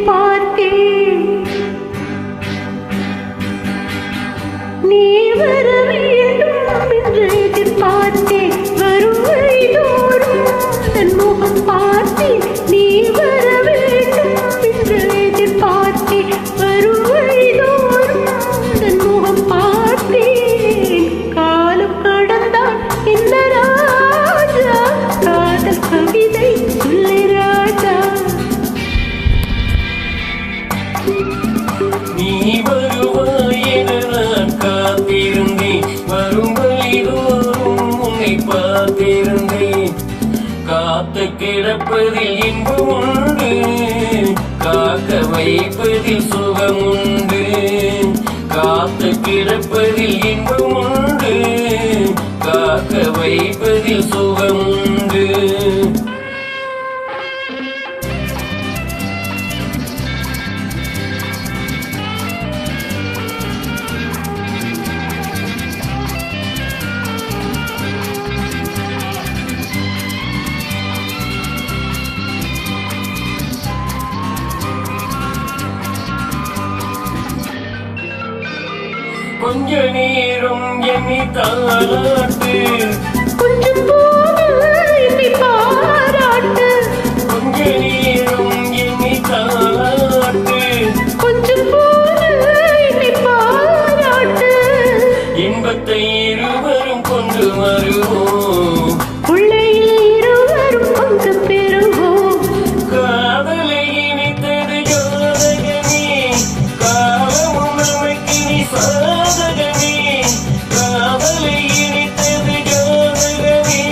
பார்த்தேன். நீ வர வேண்டும் என்று எதிர்பார்த்தேன். வரும் வழிதோறும் தன் முகம் பார்த்தேன். நீ வர வேண்டும் என்று எதிர்பார்த்தேன். வரும் வழிதோறும் தன் முகம் பார்த்தேன். காலம் கடந்தான் என்ன ராஜா, காதல் கவிதை சொல்லு ராஜா. நீ வருவாய் என நான் காத்திருந்தேன். வரும் வழிதோறும் உன்னை பார்த்திருந்தேன். காத்து கிடப்பதில் இன்பம் உண்டு, காக்க வைப்பதில் சுகம் உண்டு. காத்து கிடப்பதில் இன்பம் உண்டு, காக்க வைப்பதில் சுகம் உண்டு. கொஞ்ச நேரம் என்னை தாளாட்டு, கொஞ்சம் போல என்னை பாராட்டு. கொஞ்ச நேரம் என்னை தாளாட்டு, கொஞ்சம் போல என்னை பாராட்டு. இன்பத்தை இருவரும் கொண்டு வருவோம், உள்ளையில் இருவரும் பங்கு பெறுவோம். காதலை இணைத்தது ஜாதகமே, காலமும் நமக்கு நீ சாதகமே. காதலை இணைத்தது ஜாதகமே,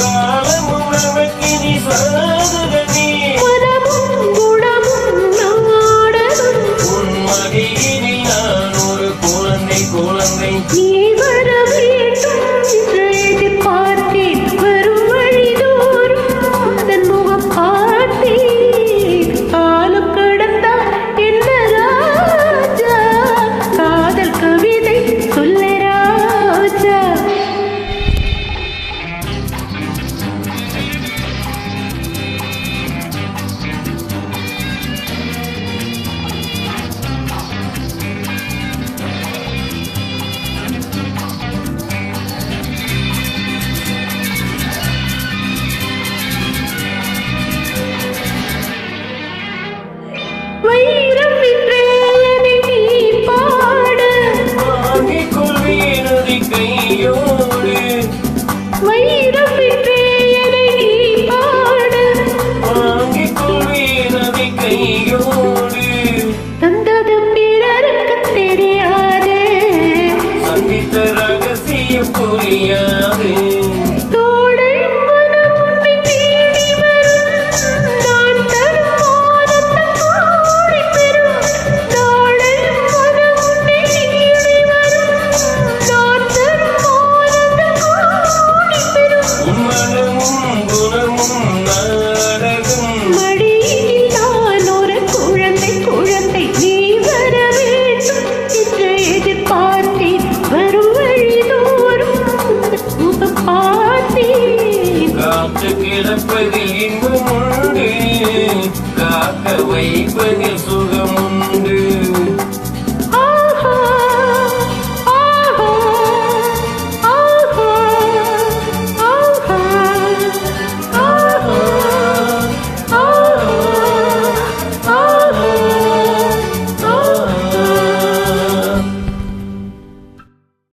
காலமும் நமக்கு நீ சாதகமே. மனமும் குணமும் நாடகம், உன் மடியினில் நான் ஒரு குழந்தை குழந்தை. நீ வர வேண்டும் என்று எதிர்பார்த்தேன். வரும் வழிதோறும் தன் முகம் பார்த்தேன். காலம் கடந்தால் என்ன ராஜா, காதல் கவிதை சொல்லு ராஜா. வைரம் என்றே என்னை நீ பாடு, வாங்கிக் கொள்வேன் அதை கையோடு, வைரம் என்றே என்னை நீ பாடு. வாங்கிக் கொள்வேன் அதை கையோடு. தந்தது பிறருக்கு தெரியாது, சந்தித்த ரகசியம் புரியாது. தோழை மனம் உன்னை தேடி வரும். நான் தரும் ஆனந்தம் கோடி பெறும். தோழை மனம் உன்னை தேடி வரும். நான் தரும் ஆனந்தம் கோடி பெறும். உன் மனமும் குணமும் நாடகம், மடியில் நான் ஒரு குழந்தை குழந்தை. நீ வர வேண்டும் என்று எதிர்பார்த்தேன். வரும் வழிதோறும் முகம் பார்த்தேன். காத்து கிடப்பதில் இன்பம் உண்டு, காக்க வைப்பதில் சுகம்